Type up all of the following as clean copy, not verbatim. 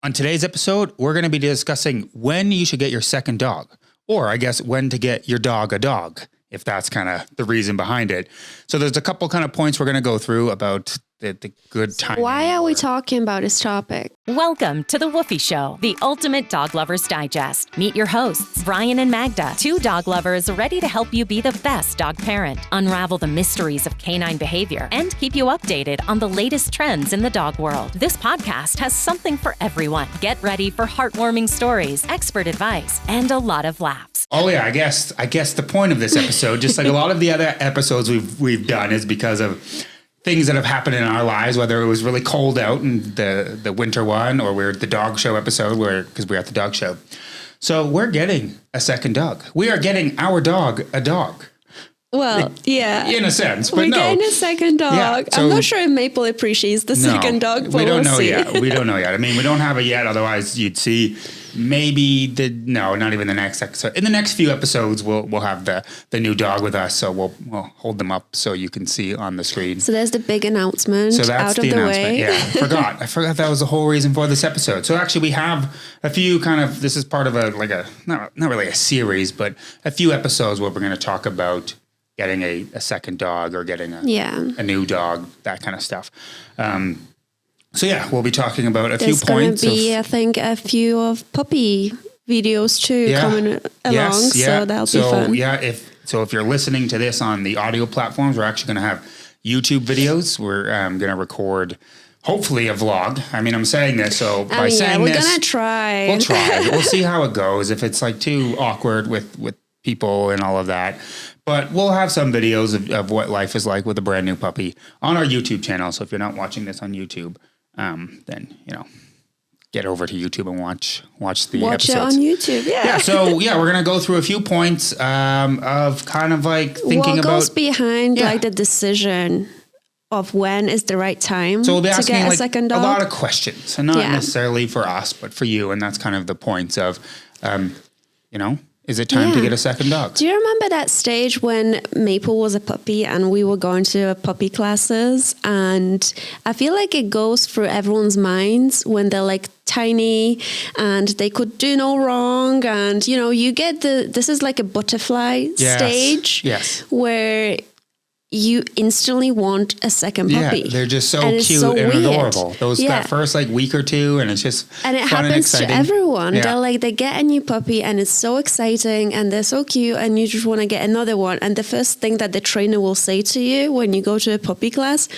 On today's episode, we're going to be discussing when you should get your second dog, or I guess when to get your dog a dog, if that's kind of the reason behind it. So there's a couple kind of points we're going to go through about the good time. Why are we talking about this topic? Welcome to The Woofy Show, the ultimate dog lover's digest. Meet your hosts, Brian and Magda, two dog lovers ready to help you be the best dog parent, unravel the mysteries of canine behavior, and keep you updated on the latest trends in the dog world. This podcast has something for everyone. Get ready for heartwarming stories, expert advice, and a lot of laughs. Oh yeah, I guess the point of this episode, just like a lot of the other episodes we've done, is because of things that have happened in our lives, whether it was really cold out in the winter one, or we're at the dog show episode because we're at the dog show. So we're getting a second dog. We are getting our dog a dog. Well, yeah. In a sense, but we're no. getting a second dog. Yeah, so I'm not sure if Maple appreciates the second dog, but we don't know see. yet. We don't know yet. I mean, we don't have it yet. Otherwise, you'd see maybe not even the next episode. In the next few episodes, we'll have the new dog with us. So we'll hold them up so you can see on the screen. So there's the big announcement. So that's out of the the announcement. way. Yeah, I forgot that was the whole reason for this episode. So actually, we have a few this is part of not really a series, but a few episodes where we're going to talk about getting a second dog or getting a new dog, that kind of stuff. So yeah, we'll be talking about a few points. There's going to be, I think, a few of puppy videos too coming along. So that'll be fun. Yeah, if you're listening to this on the audio platforms, we're actually going to have YouTube videos. We're going to record hopefully a vlog. I mean, I'm saying this, so by saying we're this, going to try. We'll try. We'll see how it goes. If it's like too awkward with people and all of that. But we'll have some videos of what life is like with a brand new puppy on our YouTube channel. So if you're not watching this on YouTube, then, get over to YouTube and watch the Watch episodes. it on YouTube, yeah. Yeah, so we're going to go through a few points of kind of like thinking what about... goes behind like the decision of when is the right time so we'll be to asking get a second dog? a lot of questions, and not necessarily for us, but for you. And that's kind of the points of, is it time to get a second dog? Do you remember that stage when Maple was a puppy and we were going to puppy classes? And I feel like it goes through everyone's minds when they're like tiny and they could do no wrong. And, you get this is like a butterfly stage where you instantly want a second puppy. Yeah, they're just so and cute and adorable. That first week or two, and it's just and it fun happens and to everyone. Yeah. They get a new puppy and it's so exciting and they're so cute and you just want to get another one. And the first thing that the trainer will say to you when you go to a puppy class,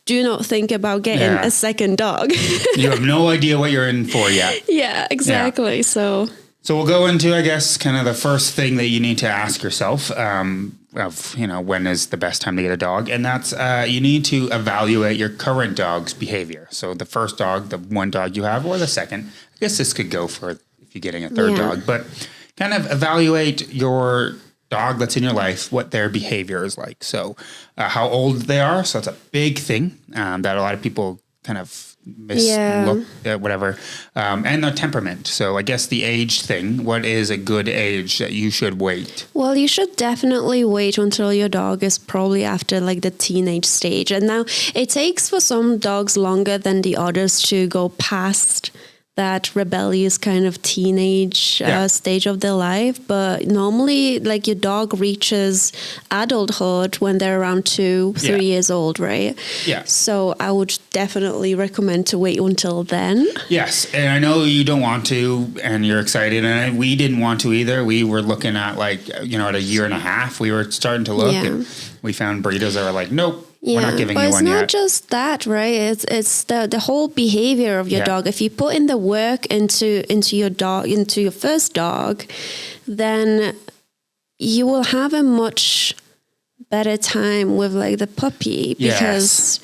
do not think about getting a second dog. You have no idea what you're in for yet. Yeah, exactly. Yeah. So we'll go into, I guess, kind of the first thing that you need to ask yourself when is the best time to get a dog. And that's you need to evaluate your current dog's behavior. So the first dog, the one dog you have, or the second. I guess this could go for if you're getting a third dog. But kind of evaluate your dog that's in your life, what their behavior is like. So how old they are. So that's a big thing that a lot of people kind of mislook at, whatever. And their temperament. So I guess the age thing, what is a good age that you should wait? Well, you should definitely wait until your dog is probably after the teenage stage. And now it takes for some dogs longer than the others to go past that rebellious kind of teenage stage of their life. But normally, your dog reaches adulthood when they're around 2-3 years old, right? Yeah. So I would definitely recommend to wait until then. Yes. And I know you don't want to, and you're excited. And we didn't want to either. We were looking at at a year and a half, we were starting to look and we found breeders that were like, nope. We're not giving you one yet. But it's not just that, right? It's the whole behavior of your dog. If you put in the work into your dog, into your first dog, then you will have a much better time with the puppy because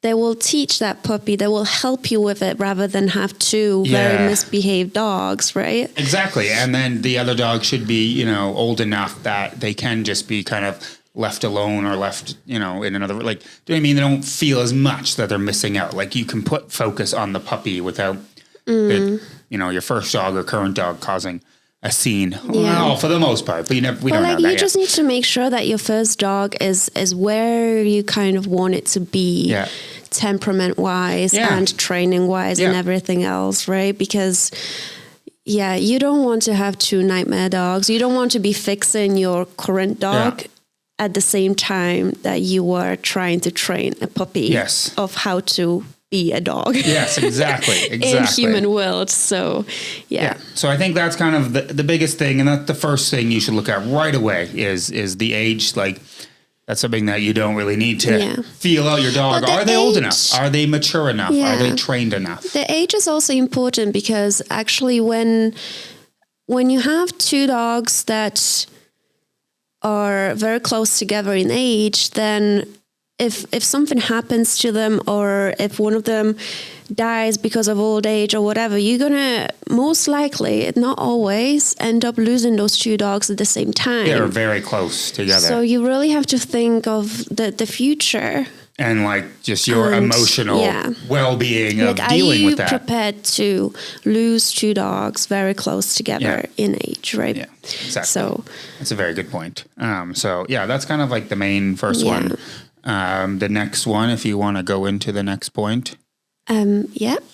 they will teach that puppy. They will help you with it rather than have two very misbehaved dogs, right? Exactly. And then the other dog should be, old enough that they can just be kind of left alone or left, in another, do you know what I mean? They don't feel as much that they're missing out. You can put focus on the puppy without, your first dog or current dog causing a scene. Well, for the most part, but we don't know that you yet. just need to make sure that your first dog is where you kind of want it to be temperament wise and training wise and everything else, right? Because you don't want to have 2 nightmare dogs. You don't want to be fixing your current dog at the same time that you are trying to train a puppy of how to be a dog. Yes, exactly. In human world. So, So I think that's kind of the biggest thing. And that's the first thing you should look at right away is the age. Like, that's something that you don't really need to feel out your dog. Are they old enough? Are they mature enough? Are they trained enough? The age is also important because actually when you have 2 dogs that are very close together in age, then if something happens to them or if one of them dies because of old age or whatever, you're going to most likely, not always, end up losing those 2 dogs at the same time. They're very close together. So you really have to think of the future. And like just your emotional well-being of dealing with that. Are you prepared to lose 2 dogs very close together in age, right? Yeah, exactly. So that's a very good point. That's kind of like the main first one. The next one, if you want to go into the next point.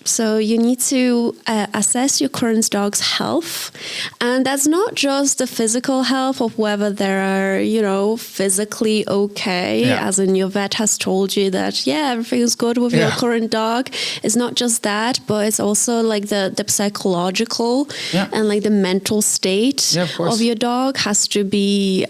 So you need to assess your current dog's health. And that's not just the physical health of whether they are, physically okay, as in your vet has told you that, everything is good with your current dog. It's not just that, but it's also like the psychological and like the mental state of your dog has to be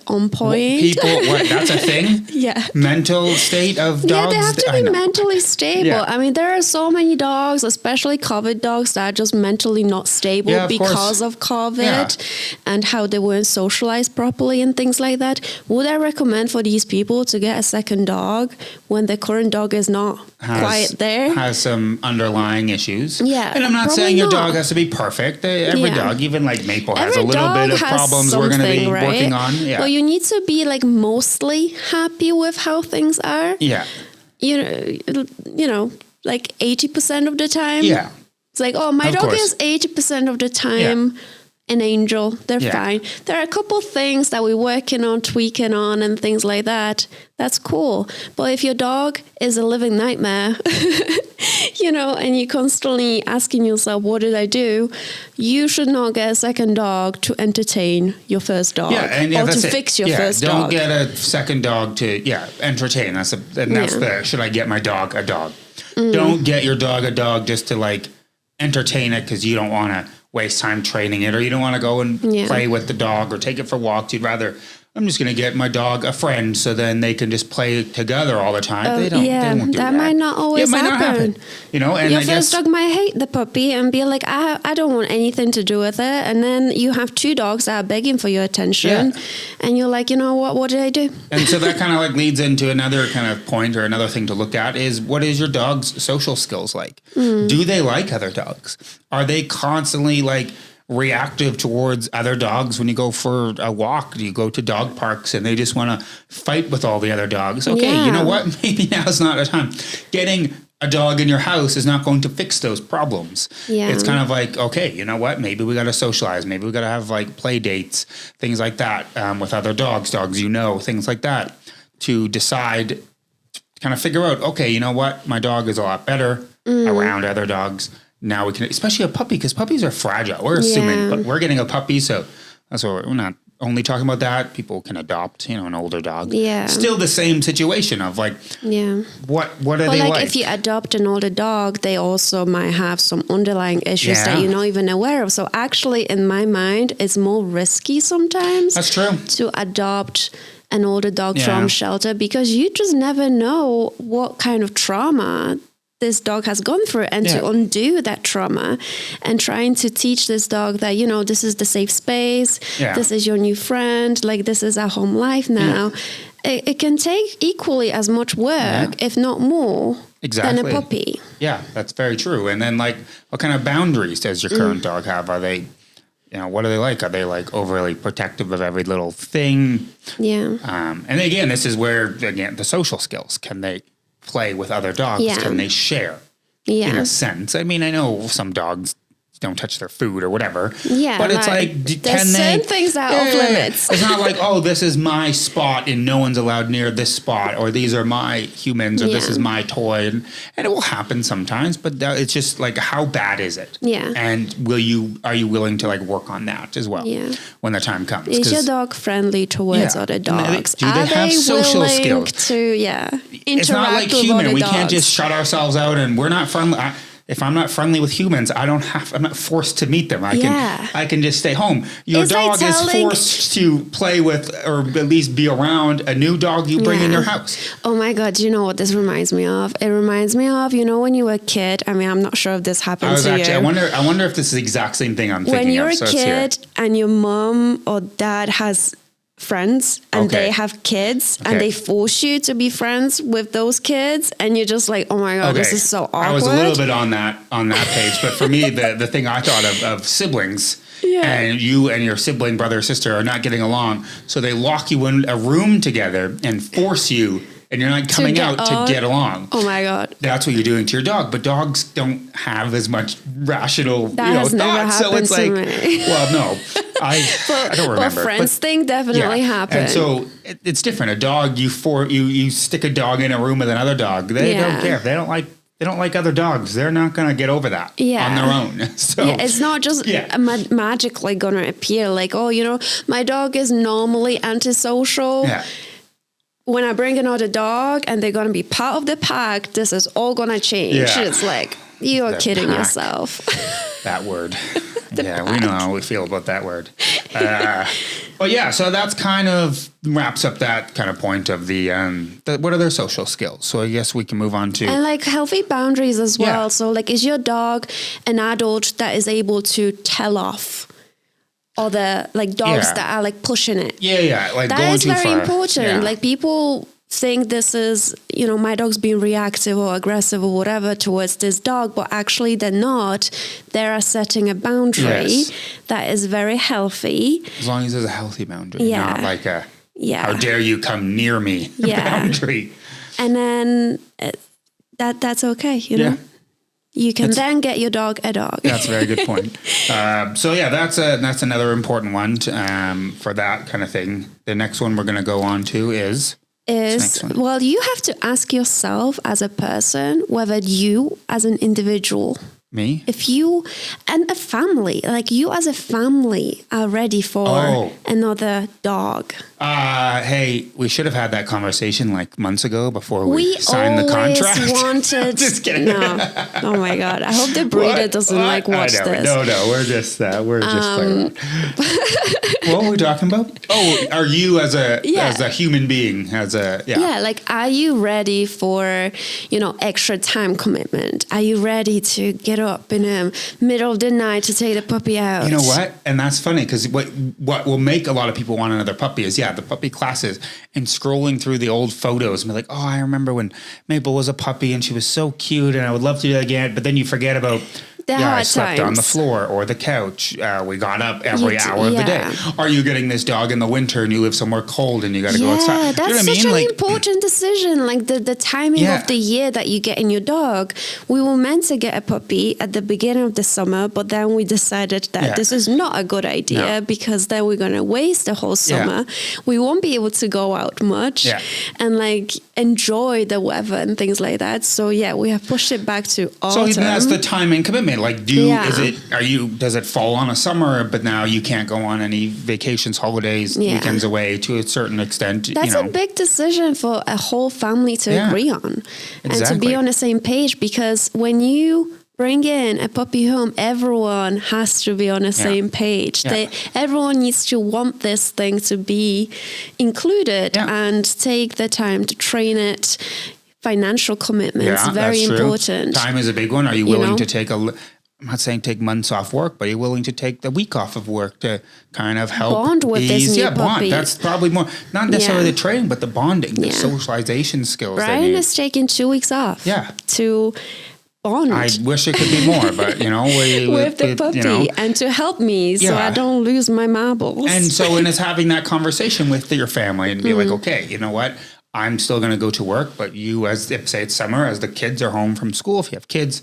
on point. That's a thing? Mental state of dogs? Yeah, they have to be mentally stable. I mean, there are so many dogs, especially COVID dogs, that are just mentally not stable because of COVID and how they weren't socialized properly and things like that. Would I recommend for these people to get a second dog when the current dog is not quite there? Has some underlying issues. Yeah. And I'm not saying your dog has to be perfect. Every dog, even like Maple, has a little bit of problems we're going to be working on. Yeah. But you need to be like mostly happy with how things are. Yeah. You know, like 80% of the time. Yeah. It's like, my dog is 80% of the time an angel. They're fine. There are a couple things that we're working on, tweaking on and things like that. That's cool. But if your dog is a living nightmare, and you're constantly asking yourself, what did I do? You should not get a second dog to entertain your first dog or to fix your first dog. Don't get a second dog to, entertain. That's should I get my dog a dog? Don't get your dog a dog just to like entertain it because you don't want to waste time training it or you don't want to go and play with the dog or take it for walks. You'd rather, I'm just going to get my dog a friend so then they can just play together all the time. They won't do that. Might not always happen. And your first dog might hate the puppy and be like, I don't want anything to do with it. And then you have 2 dogs that are begging for your attention. And you're like, what did I do? And so that kind of like leads into another kind of point or another thing to look at is what is your dog's social skills like? Do they like other dogs? Are they constantly like reactive towards other dogs when you go for a walk? You go to dog parks and they just want to fight with all the other dogs. Okay, you know what? Maybe now's not a time. Getting a dog in your house is not going to fix those problems. Yeah. It's kind of like, okay, you know what? Maybe we got to socialize. Maybe we got to have like play dates, things like that with other dogs, things like that to decide, kind of figure out, okay, you know what? My dog is a lot better around other dogs. Now we can, especially a puppy, because puppies are fragile. We're assuming, but we're getting a puppy, so that's what we're not only talking about that. People can adopt, an older dog. Yeah. Still the same situation of like, what are they like? If you adopt an older dog, they also might have some underlying issues that you're not even aware of. So actually, in my mind, it's more risky sometimes. That's true. To adopt an older dog from shelter because you just never know what kind of trauma this dog has gone through and to undo that trauma and trying to teach this dog that, this is the safe space. This is your new friend. Like this is our home life now. It can take equally as much work, if not more, than a puppy. Yeah, that's very true. And then like, what kind of boundaries does your current dog have? Are they, what are they like? Are they like overly protective of every little thing? Yeah. And again, this is where, the social skills, can they play with other dogs? Can they share in a sense? I mean, I know some dogs don't touch their food or whatever. Yeah, but it's like, there's certain things that are off limits. It's not like, oh, this is my spot and no one's allowed near this spot, or these are my humans, or this is my toy, and it will happen sometimes. But it's just like, how bad is it? Yeah, and are you willing to like work on that as well? Yeah. When the time comes. Is your dog friendly towards other dogs? Do they have social skills? To interact it's not like with human. other We dogs. can't just shut ourselves out and we're not friendly. If I'm not friendly with humans, I'm not forced to meet them. I can just stay home. Your dog is forced to play with, or at least be around, a new dog you bring in your house. Oh my God, do you know what this reminds me of? It reminds me of, when you were a kid. I mean, I'm not sure if this happened to you. I wonder if this is the exact same thing I'm thinking of. When you're a kid and your mom or dad has friends and they have kids and they force you to be friends with those kids, and you're just like, oh my God, this is so awkward. I was a little bit on that page, but for me, the thing I thought of siblings, and you and your sibling, brother or sister, are not getting along, so they lock you in a room together and force you, and you're not coming out to get along. Oh my God. That's what you're doing to your dog. But dogs don't have as much rational thoughts. So it's like, well, no, I don't remember. But friends thing definitely happened. And so it's different. A dog, you stick a dog in a room with another dog. They don't care. They don't like other dogs. They're not going to get over that on their own. So it's not just magically going to appear like, my dog is normally antisocial. Yeah. When I bring another dog and they're going to be part of the pack, this is all going to change. Yeah. It's like, you're kidding yourself. That word. We know how we feel about that word. But yeah, so that's kind of wraps up that kind of point of the what are their social skills? So I guess we can move on to... And like healthy boundaries as well. Yeah. So like, is your dog an adult that is able to tell off? Or the like dogs that are like pushing it. Yeah. Like that going too far. That is very important. Yeah. Like people think this is, my dog's being reactive or aggressive or whatever towards this dog, but actually they're not. They are setting a boundary that is very healthy. As long as there's a healthy boundary, not like a how dare you come near me boundary. And then that's okay, you know? You can then get your dog a dog. That's a very good point. So that's another important one for that kind of thing. The next one we're going to go on to is well, you have to ask yourself as a person whether you as an individual, me, if you and a family, like you as a family are ready for another dog. Hey, we should have had that conversation like months ago before we signed the contract. Wanted, just kidding. No. Oh my God. I hope the breeder doesn't watch this. No, we're just playing around. What were we talking about? Oh, are you as a human being, like, are you ready for, extra time commitment? Are you ready to get up in the middle of the night to take the puppy out? You know what? And that's funny because what will make a lot of people want another puppy is, the puppy classes and scrolling through the old photos and be like, oh, I remember when Maple was a puppy and she was so cute and I would love to do that again. But then you forget about I slept on the floor or the couch. We got up every hour of the day. Are you getting this dog in the winter and you live somewhere cold and you got to go outside? That's such an important decision. Like the timing of the year that you get in your dog. We were meant to get a puppy at the beginning of the summer, but then we decided that this is not a good idea because then we're going to waste the whole summer. We won't be able to go out much and like enjoy the weather and things like that. So we have pushed it back to autumn. So that's the time and commitment. Like, does it fall on a summer, but now you can't go on any vacations, holidays, weekends away to a certain extent? That's a big decision for a whole family to agree on and to be on the same page, because when you bring in a puppy home, everyone has to be on the same page. Everyone needs to want this thing to be included and take the time to train it. Financial commitments, very important. Time is a big one. Are you willing to take I'm not saying take months off work, but are you willing to take the week off of work to kind of help bond with this new puppy? That's probably more, not necessarily the training, but the bonding, the socialization skills. Brian is taking 2 weeks off to bond. I wish it could be more, but with the puppy and to help me so I don't lose my marbles. And so it's having that conversation with your family and be like, okay, you know what? I'm still going to go to work, but you, say it's summer, as the kids are home from school, if you have kids,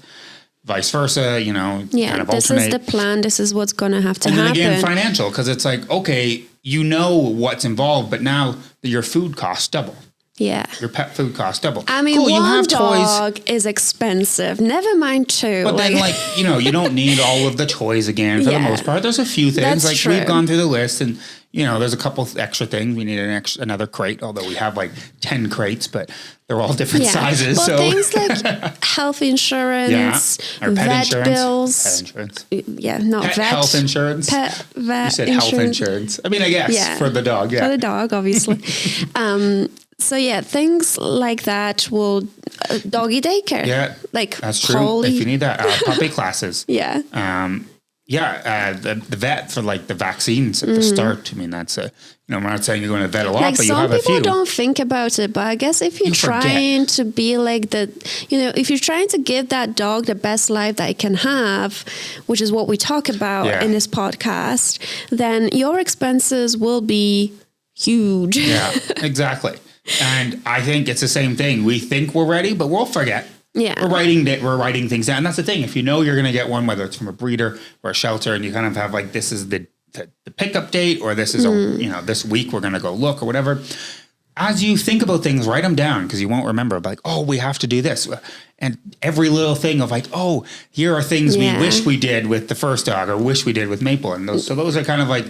vice versa, you know, kind of this alternate. is the plan. This is what's going to have to and happen. then again, financial, because it's like, okay, you know what's involved, but now your food costs double. Yeah. Your pet food costs double. I mean, cool, one you have dog toys, is expensive. Never mind two. but then like, you know, you don't need all of the toys again for the Yeah. most part. There's a few things That's like true. we've gone through the list and, you know, there's a couple extra things. We need another crate, although we have like 10 crates, but they're all different sizes. But So things like health insurance, or pet vet insurance. bills. Pet insurance. Yeah, not Pet vet. health insurance. Pet vet You said health insurance. I mean, I guess for the dog. Yeah. For the dog, obviously. So yeah, things like that will doggy daycare. Yeah, like that's true. holy, If you need that, puppy classes. yeah. The vet for like the vaccines at the start. I mean, that's a, you know, I'm not saying you're going to vet a lot, Like but you some have a people few. don't think about it, but I guess if you're You forget. trying to be like if you're trying to give that dog the best life that it can have, which is what we talk about in this podcast, then your expenses will be huge. Yeah, exactly. And I think it's the same thing. We think we're ready, but we'll forget. Yeah. We're writing things down. And that's the thing. If you know you're going to get one, whether it's from a breeder or a shelter, and you kind of have like, this is the pickup date, or this is this week we're going to go look or whatever. As you think about things, write them down, because you won't remember. Like, oh, we have to do this. And every little thing of like, oh, here are things we wish we did with the first dog or wish we did with Maple. And those are kind of like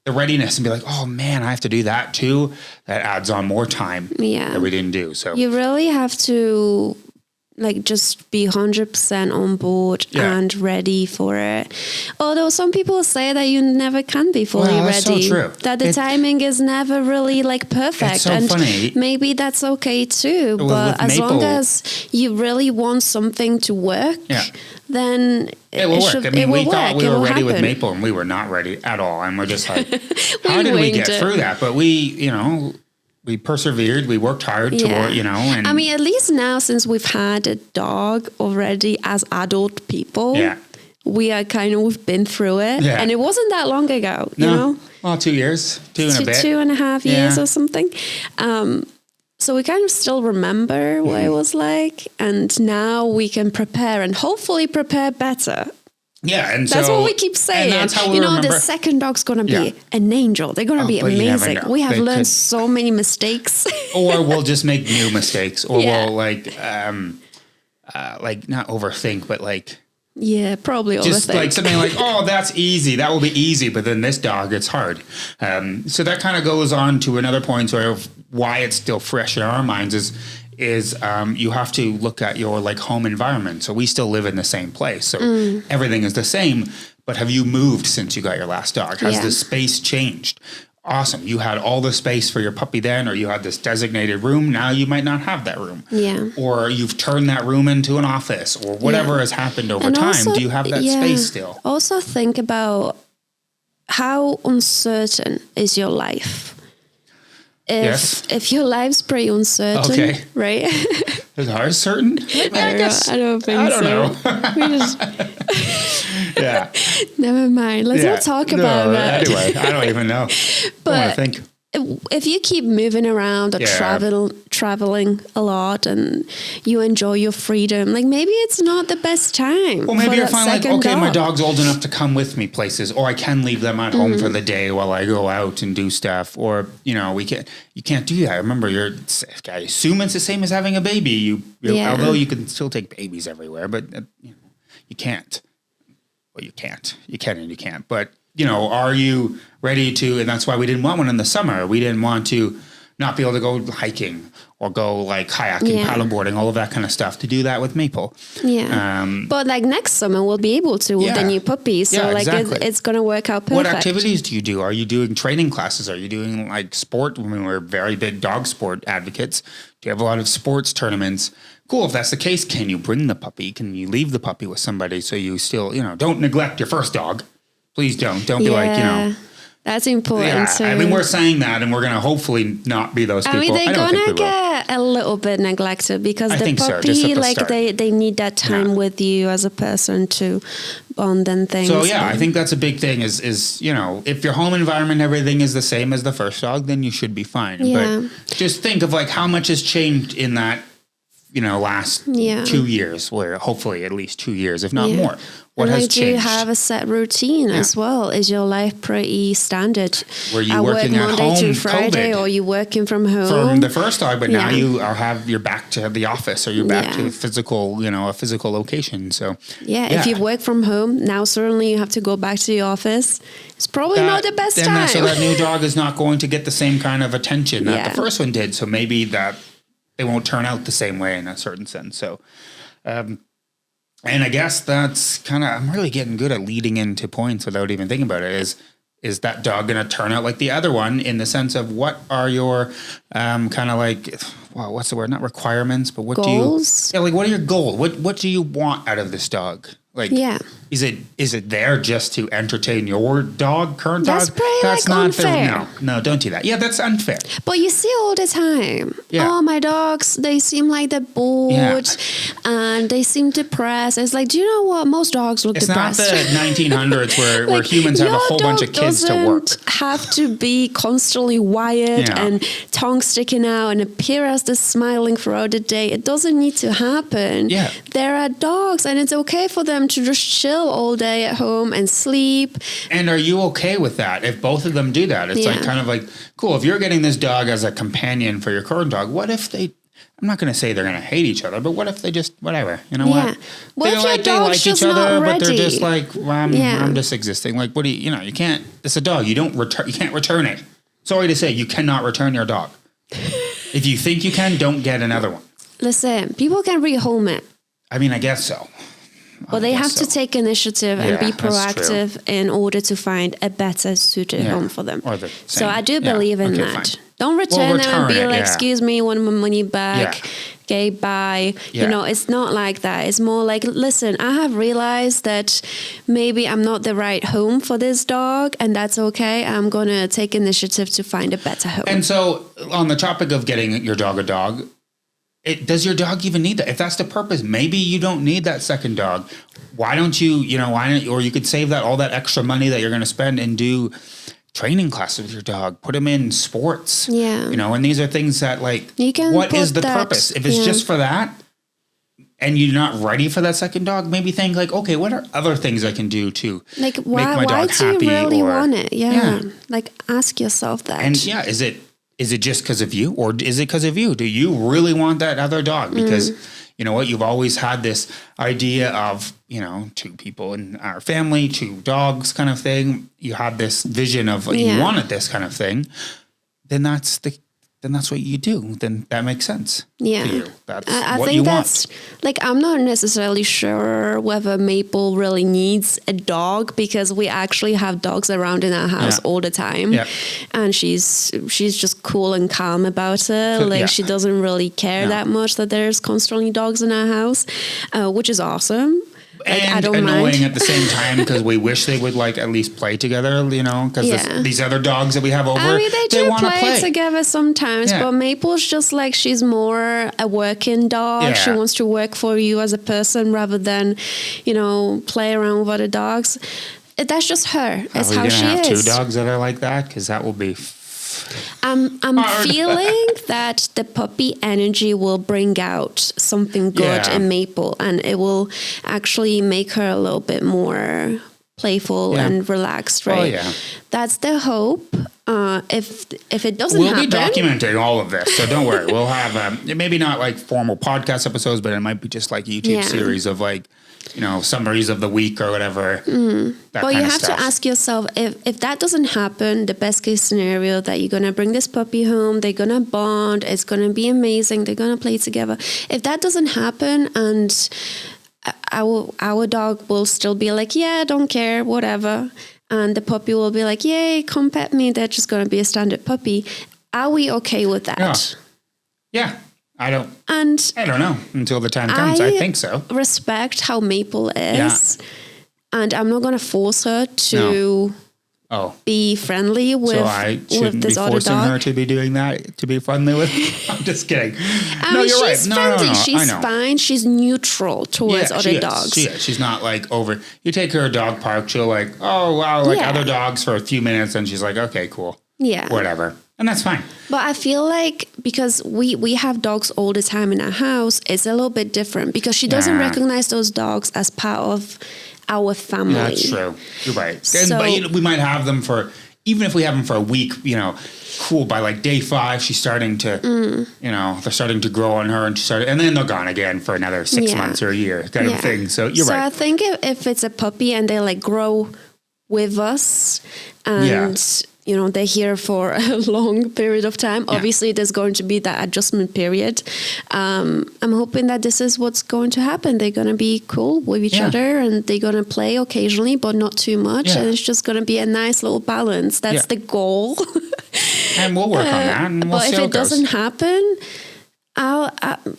the readiness, and be like, oh man, I have to do that too. That adds on more time that we didn't do. So you really have to like just be 100% on board and ready for it. Although some people say that you never can be fully ready. That's so true. That the timing is never really like perfect. It's so and funny. maybe that's okay too. But as Maple, long as you really want something to work, then it will work. I mean, we thought we were ready with happen. Maple, and we were not ready at all. And we're just like, how did we get through that? But we persevered. We worked hard toward, And I mean, at least now, since we've had a dog already as adult people, we've been through it. And it wasn't that long ago, you know? Well, 2 years, two and a bit. 2.5 years or something. So we kind of still remember what it was like. And now we can prepare and hopefully prepare better. Yeah, and that's what we keep saying. And that's how we remember. The second dog's going to be an angel. They're going to be amazing. We have learned so many mistakes. Or we'll just make new mistakes, or we'll like not overthink, but like probably just overthink. like something like, oh, that's easy. That will be easy, but then this dog, it's hard. So that kind of goes on to another point where why it's still fresh in our minds is you have to look at your like home environment. So we still live in the same place. So everything is the same, but have you moved since you got your last dog? Has the space changed? Awesome. You had all the space for your puppy then, or you had this designated room. Now you might not have that room. Yeah. Or you've turned that room into an office, or whatever has happened over time. Also, do you have that space still? Also think about how uncertain is your life. If your life's pretty uncertain, right? Is ours certain? I don't think so. I don't know. We just never mind. Let's not talk about that. Anyway, I don't even know. But I think if you keep moving around or traveling a lot and you enjoy your freedom, like maybe it's not the best time. Well, maybe you're fine. Like, okay, my dog's old enough to come with me places, or I can leave them at home for the day while I go out and do stuff. Or you can't do that. Remember, I assume it's the same as having a baby. Although you can still take babies everywhere, but you can't. Well, you can't. You can and you can't. But are you ready to? And that's why we didn't want one in the summer. We didn't want to not be able to go hiking or go like kayaking, paddleboarding, all of that kind of stuff. To do that with Maple. Yeah. But like next summer we'll be able to with the new puppy. So it's going to work out perfect. What activities do you do? Are you doing training classes? Are you doing like sport? I mean, we're very big dog sport advocates. Do you have a lot of sports tournaments? Cool. If that's the case, can you bring the puppy? Can you leave the puppy with somebody so you still, don't neglect your first dog. Please don't. Don't be like, That's important too. I mean, we're saying that, and we're going to hopefully not be those people. I mean, they're going to get a little bit neglected because the puppy, like they need that time with you as a person to bond and things. So I think that's a big thing is if your home environment, everything is the same as the first dog, then you should be fine. Yeah. But just think of like how much has changed in that last 2 years, where hopefully at least 2 years, if not more. What and has do changed? Have a set routine as well? Is your life pretty standard? Were you I working work at Monday home to Friday, COVID? or you working from home? From the first dog, but now Yeah. you're back to the office, or you're back to a physical location. So if you work from home, now certainly you have to go back to the office. It's probably not the best time. So that new dog is not going to get the same kind of attention that the Yeah. first one did. So maybe that they won't turn out the same way in a certain sense. So, and I guess that's kind of, I'm really getting good at leading into points without even thinking about it. Is that dog going to turn out like the other one, in the sense of what are your kind of like, well, what's the word? Not requirements, but what Goals? do you, what are your goals? What do you want out of this dog? Like, is it there just to entertain your current That's dog? pretty unfair. No, don't do that. Yeah, that's unfair. But you see all the time. Yeah. Oh, my dogs, they seem like they're bored and they seem depressed. It's like, do you know what? Most dogs look depressed. It's not the 1900s where humans have a whole bunch of kids to work. Have to be constantly wired and tongue sticking out and appear as they're smiling throughout the day. It doesn't need to happen. Yeah. There are dogs, and it's okay for them to just chill all day at home and sleep. And are you okay with that? If both of them do that, it's like kind of like, cool, if you're getting this dog as a companion for your current dog, what if they, I'm not going to say they're going to hate each other, but what if they just, whatever, you know what? What if your dog's each just other, not but they're ready? just like, well, I'm just existing. Like, what do you can't, it's a dog. You can't return it. Sorry to say, you cannot return your dog. If you think you can, don't get another one. Listen, people can rehome it. I mean, I guess so. But they have to take initiative and be that's proactive in order to find a better suited home for them. Or the So same. I do believe in that. Fine. Don't return them and be it, like, excuse me, I want my money back. Yeah. Okay, bye. Yeah. It's not like that. It's more like, listen, I have realized that maybe I'm not the right home for this dog, and that's okay. I'm going to take initiative to find a better home. And so on the topic of getting your dog a dog, does your dog even need that? If that's the purpose, maybe you don't need that second dog. Why don't you, or you could save all that extra money that you're going to spend and do training classes with your dog, put him in sports. Yeah. And these are things that what is the purpose? If it's just for that and you're not ready for that second dog, maybe think okay, what are other things I can do to make my dog happy? Why do you really want it? Yeah. Ask yourself that. And is it just because of you, or is it because of you? Do you really want that other dog? Because you know what, you've always had this idea of, two people in our family, two dogs kind of thing. You had this vision of you wanted this kind of thing. Then that's what you do. Then that makes sense. Yeah. To you. That's I what think you that's want. I'm not necessarily sure whether Maple really needs a dog, because we actually have dogs around in our house all the time. Yeah. And she's just cool and calm about it. She doesn't really care that much that there's constantly dogs in our house, which is awesome. And I don't annoying mind. at the same time, because we wish they would at least play together, because these other dogs that we have over, I mean, they do want to play together sometimes, Yeah. but Maple's just she's more a working dog. Yeah. She wants to work for you as a person rather than, play around with other dogs. That's just her. It's Are we how gonna she have is. two dogs that are like that? Because that will be I'm hard. feeling that the puppy energy will bring out something good in Maple, and it will actually make her a little bit more playful and relaxed, right? Oh, yeah. That's the hope. If it doesn't We'll happen, be documenting all of this, so don't worry. We'll have maybe not formal podcast episodes, but it might be just YouTube series of summaries of the week or whatever. But you have to ask yourself, if that doesn't happen, the best case scenario that you're going to bring this puppy home, they're going to bond, it's going to be amazing, they're going to play together. If that doesn't happen, and our dog will still be like, yeah, don't care, whatever, and the puppy will be like, yay, come pet me, they're just going to be a standard puppy. Are we okay with that? Yeah. I don't know until the time comes. I think so. Respect how Maple is, and I'm not going to force her to be friendly with, so I shouldn't this be other forcing dog. her to be doing that, to be friendly with. I'm just kidding. I mean, you're she's right. friendly. No, She's I know. fine. She's neutral towards other dogs. She's not over. You take her to a dog park, she'll oh wow, other dogs for a few minutes, and she's like, okay, cool. Yeah. Whatever. And that's fine. But I feel like because we have dogs all the time in our house, it's a little bit different because she doesn't recognize those dogs as part of our family. That's true. You're right. So, but we might have them for, even if we have them for a week, cool. By like day 5, she's starting to, they're starting to grow on her, and and then they're gone again for another 6 months or a year kind of thing. So you're right. So I think if it's a puppy and they like grow with us and they're here for a long period of time. Yeah. Obviously, there's going to be that adjustment period. I'm hoping that this is what's going to happen. They're going to be cool with each other, and they're going to play occasionally, but not too much. Yeah. And it's just going to be a nice little balance. That's the goal. And we'll work on that. And we'll but see if how it doesn't happen,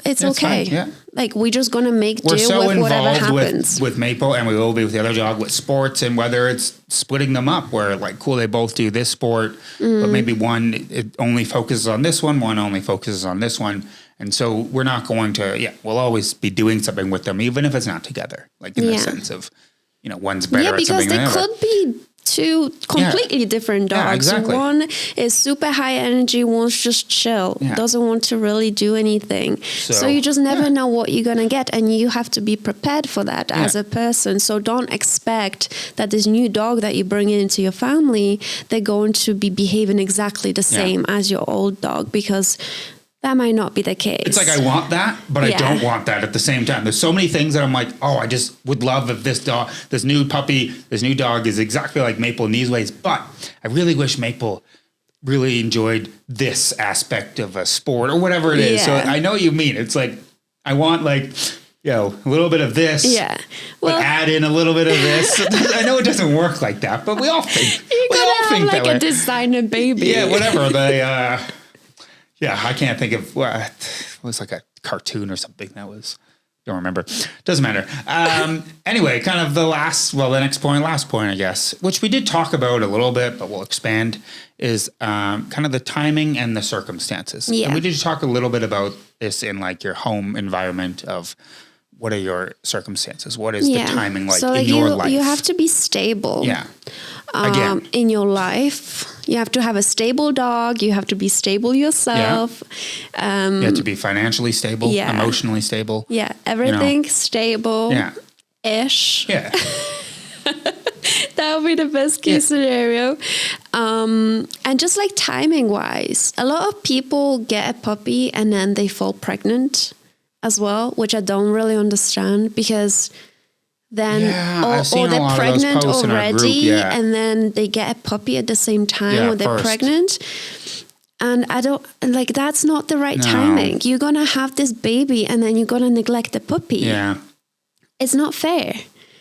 it's okay. Fine, yeah. Like, we're just going to make do so with whatever happens. We're so with Maple, and we will be with the other dog with sports, and whether it's splitting them up where, like, cool, they both do this sport, but maybe one it only focuses on this one only focuses on this one. And so we're not going to, we'll always be doing something with them, even if it's not together, like in the sense of, one's better at something than the other. Yeah, because they could be two completely different dogs. Yeah, exactly. One is super high energy, one's just chill, doesn't want to really do anything. So you just never know what you're going to get, and you have to be prepared for that as a person. So don't expect that this new dog that you bring into your family, they're going to be behaving exactly the same as your old dog, because that might not be the case. It's like I want that, but I don't want that at the same time. There's so many things that I'm like, oh, I just would love if this new dog is exactly like Maple in these ways. But I really wish Maple really enjoyed this aspect of a sport or whatever it is. So I know what you mean. It's like, I want like, a little bit of this. Yeah. Well, but add in a little bit of this. I know it doesn't work like that, but we all think. You're going to have like a designer baby. Yeah, whatever. I can't think of what it was, like a cartoon or something that was, don't remember. Doesn't matter. Anyway, kind of last point, I guess, which we did talk about a little bit, but we'll expand, is kind of the timing and the circumstances. Yeah. And we did talk a little bit about this in like your home environment of what are your circumstances? What is the timing like in your life? You have to be stable. Yeah. Again. In your life. You have to have a stable dog. You have to be stable yourself. Yeah. You have to be financially stable, emotionally stable. Yeah, everything stable. Yeah. Ish. Yeah. That would be the best case scenario. And just like timing wise, a lot of people get a puppy and then they fall pregnant as well, which I don't really understand, because then or they're pregnant already and then they get a puppy at the same time when they're pregnant. And I don't like, that's not the right timing. You're going to have this baby and then you're going to neglect the puppy. Yeah. It's not fair.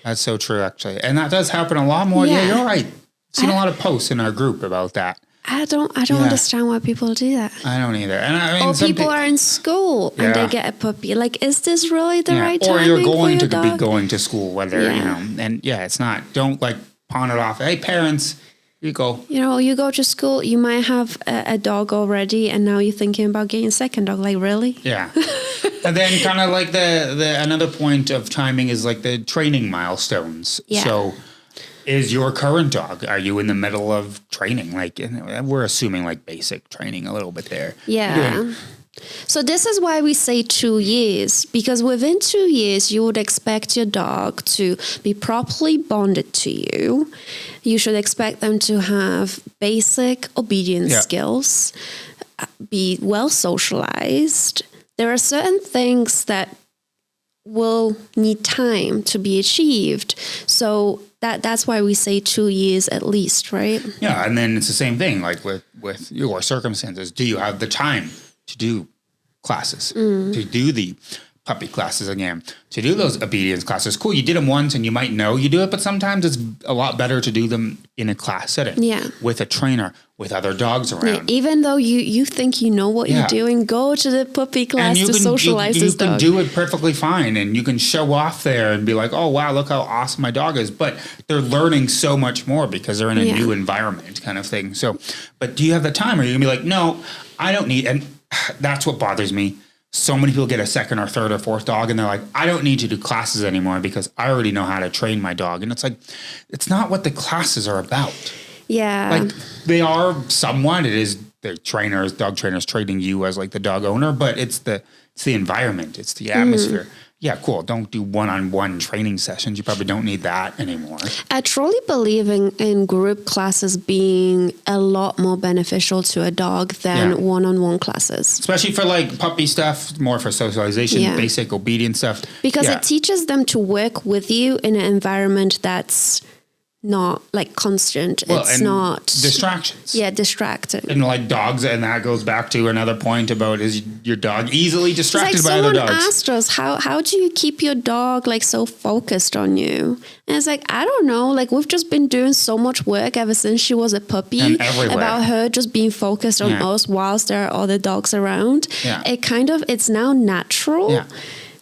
That's so true, actually. And that does happen a lot more. Yeah, you're right. I've seen a lot of posts in our group about that. I don't understand why people do that. I don't either. And I mean, people are in school and they get a puppy. Like, is this really the right timing? Or you're going to be going to school, whether, and it's not. Don't like pawn it off. Hey, parents, you go. You go to school, you might have a dog already, and now you're thinking about getting a second dog. Like, really? Yeah. And then kind of like the another point of timing is like the training milestones. Yeah. So, is your current dog, are you in the middle of training? Like, we're assuming like basic training a little bit there. Yeah. So this is why we say 2 years, because within 2 years, you would expect your dog to be properly bonded to you. You should expect them to have basic obedience skills, be well socialized. There are certain things that will need time to be achieved. So that's why we say 2 years at least, right? Yeah, and then it's the same thing, like with your circumstances. Do you have the time to do classes, to do the puppy classes again, to do those obedience classes? Cool, you did them once and you might know you do it, but sometimes it's a lot better to do them in a class setting with a trainer, with other dogs around. Yeah, even though you think you know what you're doing, go to the puppy class to socialize this dog. You can do it perfectly fine, and you can show off there and be like, oh, wow, look how awesome my dog is. But they're learning so much more because they're in a new environment kind of thing. So, but do you have the time? Or are you going to be like, no, I don't need, and that's what bothers me. So many people get a second or third or fourth dog and they're like, I don't need to do classes anymore because I already know how to train my dog. And it's like, it's not what the classes are about. Yeah. Like, they are somewhat, it is the dog trainers treating you as like the dog owner, but it's the environment, it's the atmosphere. Yeah, cool. Don't do one-on-one training sessions. You probably don't need that anymore. I truly believe in group classes being a lot more beneficial to a dog than one-on-one classes. Especially for like puppy stuff, more for socialization, basic obedience stuff. Because it teaches them to work with you in an environment that's not like constant. Well, it's not distractions. Yeah, distracting. And like dogs, and that goes back to another point about is your dog easily distracted by other dogs? Someone asked us, how do you keep your dog like so focused on you? And it's like, I don't know. Like we've just been doing so much work ever since she was a puppy about her just being focused on us whilst there are other dogs around. Yeah. It's now natural. Yeah.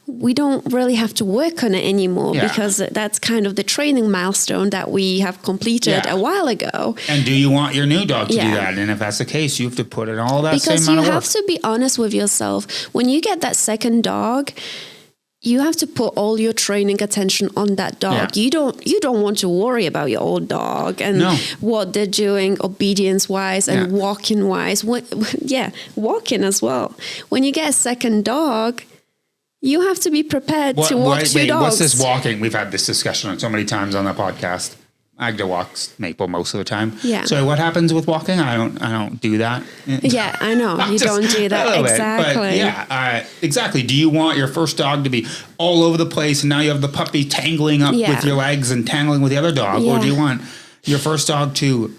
We don't really have to work on it anymore because that's kind of the training milestone that we have completed a while ago. And do you want your new dog to do that? And if that's the case, you have to put in all that same amount of work. Because you have to be honest with yourself. When you get that second dog, you have to put all your training attention on that dog. Yeah. You don't want to worry about your old dog and what they're doing obedience wise and walking wise. Walking as well. When you get a second dog, you have to be prepared to walk two dogs. What's this walking? We've had this discussion so many times on the podcast. Magda walks Maple most of the time. Yeah. So what happens with walking? I don't do that. Yeah, I know. You don't do that. Exactly. But exactly. Do you want your first dog to be all over the place and now you have the puppy tangling up with your legs and tangling with the other dog? Or do you want your first dog to...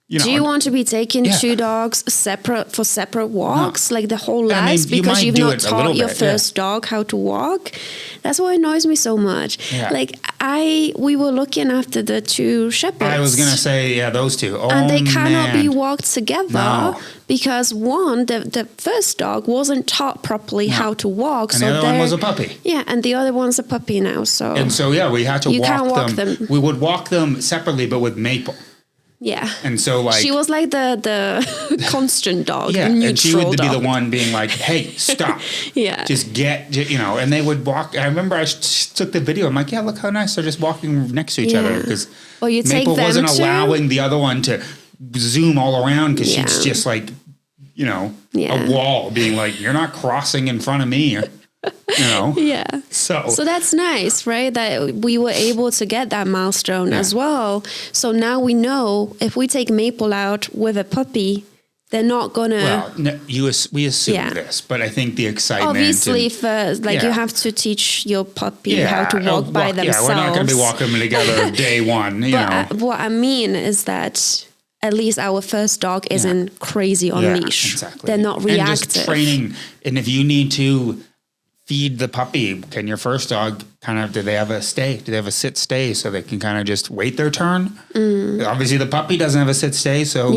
do you want to be taking two dogs separate walks, like the whole lives, because you've not taught your first dog how to walk? That's what annoys me so much. Yeah. Like we were looking after the two shepherds. I was gonna say, those two. Oh, and they cannot be walked together because one, the first dog wasn't taught properly how to walk. And the other one was a puppy. Yeah, and the other one's a puppy now. So we had to walk them. We would walk them separately, but with Maple. Yeah. And so like she was like the constant dog. Yeah. And she would be the one being like, hey, stop. Just get, and they would walk. I remember I took the video. I'm like, yeah, look how nice. They're just walking next to each other because Maple wasn't allowing the other one to zoom all around because she's just like, a wall being like, you're not crossing in front of me. So that's nice, right? That we were able to get that milestone as well. So now we know if we take Maple out with a puppy, they're not gonna. Well, we assume this, but I think the excitement. Obviously, you have to teach your puppy how to walk by themselves. Yeah, we're not going to be walking them together day one. What I mean is that at least our first dog isn't crazy on leash. Exactly. They're not reactive. And just training, and if you need to feed the puppy, can your first dog do they have a stay? Do they have a sit stay so they can kind of just wait their turn? Obviously the puppy doesn't have a sit stay, so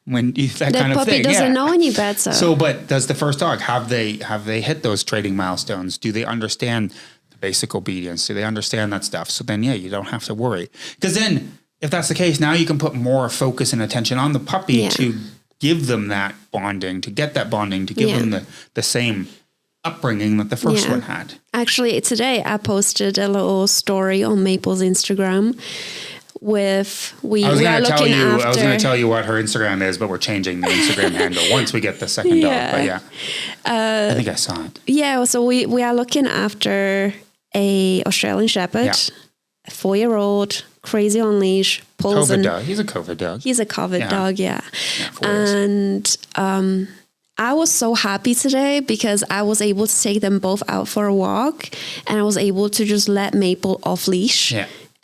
when that kind of thing. The puppy doesn't know any better. So but does the first dog have they hit those training milestones? Do they understand the basic obedience? Do they understand that stuff? So then you don't have to worry. Because then if that's the case, now you can put more focus and attention on the puppy to give them that bonding, to get that bonding, to give them the same upbringing that the first one had. Actually, today I posted a little story on Maple's Instagram with I was going to tell you what her Instagram is, but we're changing the Instagram handle once we get the second dog. But I think I saw it. Yeah, so we are looking after a Australian Shepherd, a 4-year-old, crazy on leash, pulls COVID dog. He's a COVID dog. He's a COVID dog, and I was so happy today because I was able to take them both out for a walk and I was able to just let Maple off leash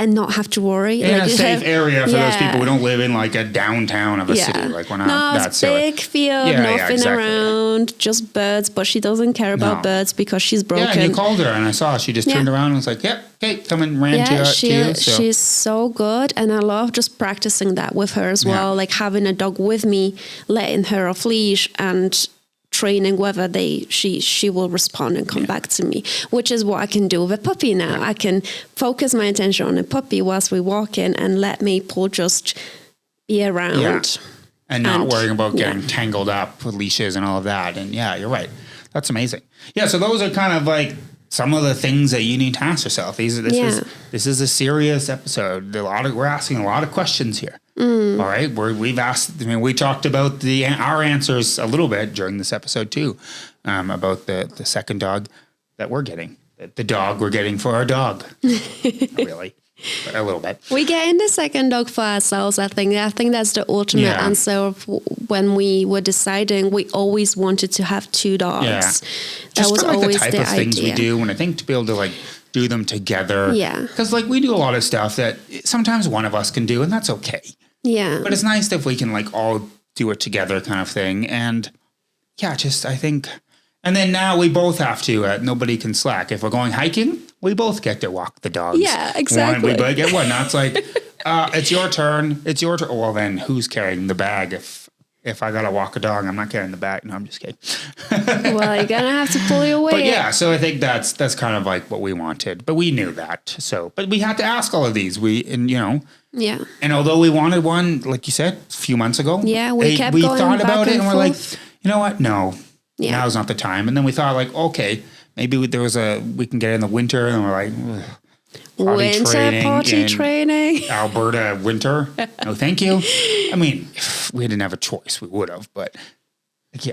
and not have to worry. In a safe area for those people who don't live in like a downtown of a city. Like we're not that silly. Big field, nothing around, just birds, but she doesn't care about birds because she's broken. Yeah, and you called her and I saw she just turned around and was like, yep, okay, come and ran to you. So. She's so good and I love just practicing that with her as well. Like having a dog with me, letting her off leash and training whether she will respond and come back to me, which is what I can do with a puppy now. I can focus my attention on a puppy whilst we walk in and let Maple just be around. And not worrying about getting tangled up with leashes and all of that. And you're right. That's amazing. Yeah, so those are kind of like some of the things that you need to ask yourself. This is a serious episode. We're asking a lot of questions here. All right. We've asked, we talked about our answers a little bit during this episode too, about the second dog that we're getting, the dog we're getting for our dog. Not really, but a little bit. We get in the second dog for ourselves, I think. I think that's the ultimate answer of when we were deciding. We always wanted to have 2 dogs. Yeah. That Just was for, like, always the type the of things idea. we do, and I think to be able to like do them together. Yeah. Because like we do a lot of stuff that sometimes one of us can do, and that's okay. Yeah. But it's nice if we can like all do it together kind of thing. And yeah, just I think, and then now we both have to, nobody can slack. If we're going hiking, we both get to walk the dogs. Yeah, exactly. We both get one. Now it's like, it's your turn. It's your turn. Well, then who's carrying the bag? If I got to walk a dog, I'm not carrying the bag. No, I'm just kidding. Well, you're going to have to pull your weight. But yeah, so I think that's kind of like what we wanted, but we knew that. So, but we had to ask all of these. Yeah. And although we wanted one, like you said, a few months ago, Yeah, we kept we going thought back about it and and we're like, forth. you know what? No, Yeah. now's not the time. And then we thought like, okay, maybe we can get in the winter, and we're like, Potty training. Alberta winter. No, thank you. I mean, if we didn't have a choice, we would have, but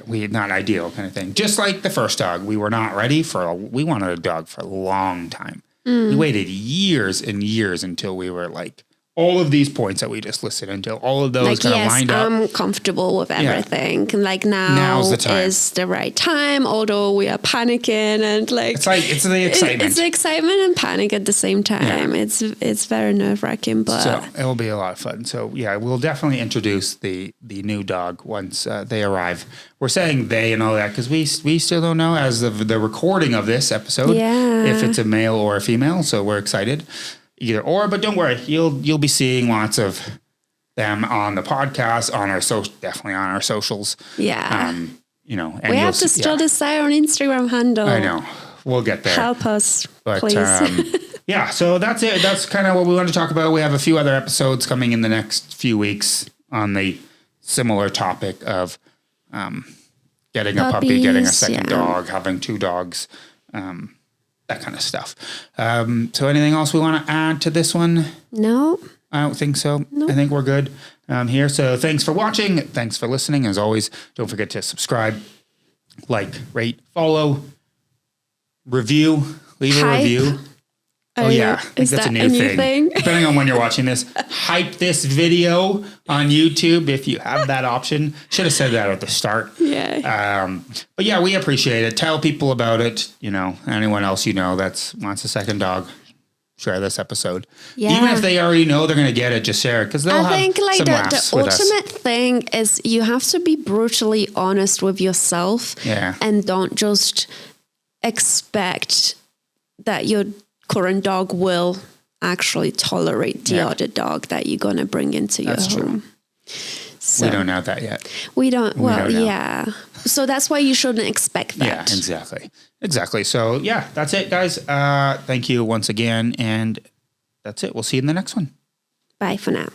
we not ideal kind of thing. Just like the first dog, we were not ready we wanted a dog for a long time. We waited years and years until we were like all of these points that we just listed, until all of those kind of lined up. I'm comfortable with everything. Yeah. Like now's the time. Is the right time, although we are panicking and like it's the excitement. It's the excitement and panic at the same time. Yeah. It's very nerve-wracking, but so it'll be a lot of fun. So yeah, we'll definitely introduce the new dog once they arrive. We're saying they and all that because we still don't know as of the recording of this episode if it's a male or a female. So we're excited. Either or, but don't worry, you'll be seeing lots of them on the podcast, definitely on our socials. Yeah. And we have to still decide on Instagram handle. I know. We'll get there. Help us, but, please. yeah, so that's it. That's kind of what we want to talk about. We have a few other episodes coming in the next few weeks on the similar topic of getting a puppy, getting a second dog, having 2 dogs. That kind of stuff. So anything else we want to add to this one? No. I don't think so. No. I think we're good here. So thanks for watching. Thanks for listening. As always, don't forget to subscribe, like, rate, follow, review, leave a review. Oh yeah, I think that's a new thing. Depending on when you're watching this, hype this video on YouTube if you have that option. Should have said that at the start. Yeah. But yeah, we appreciate it. Tell people about it. Anyone else that wants a second dog, share this episode. Yeah. Even if they already know they're going to get it, just share it because they'll have some laughs the with us. ultimate thing is you have to be brutally honest with yourself. Yeah. And don't just expect that your current dog will actually tolerate the other dog that you're going to bring into your home. So we don't know that yet. We don't yeah. So that's why you shouldn't expect that. Yeah, exactly. So yeah, that's it, guys. Thank you once again. And that's it. We'll see you in the next one. Bye for now.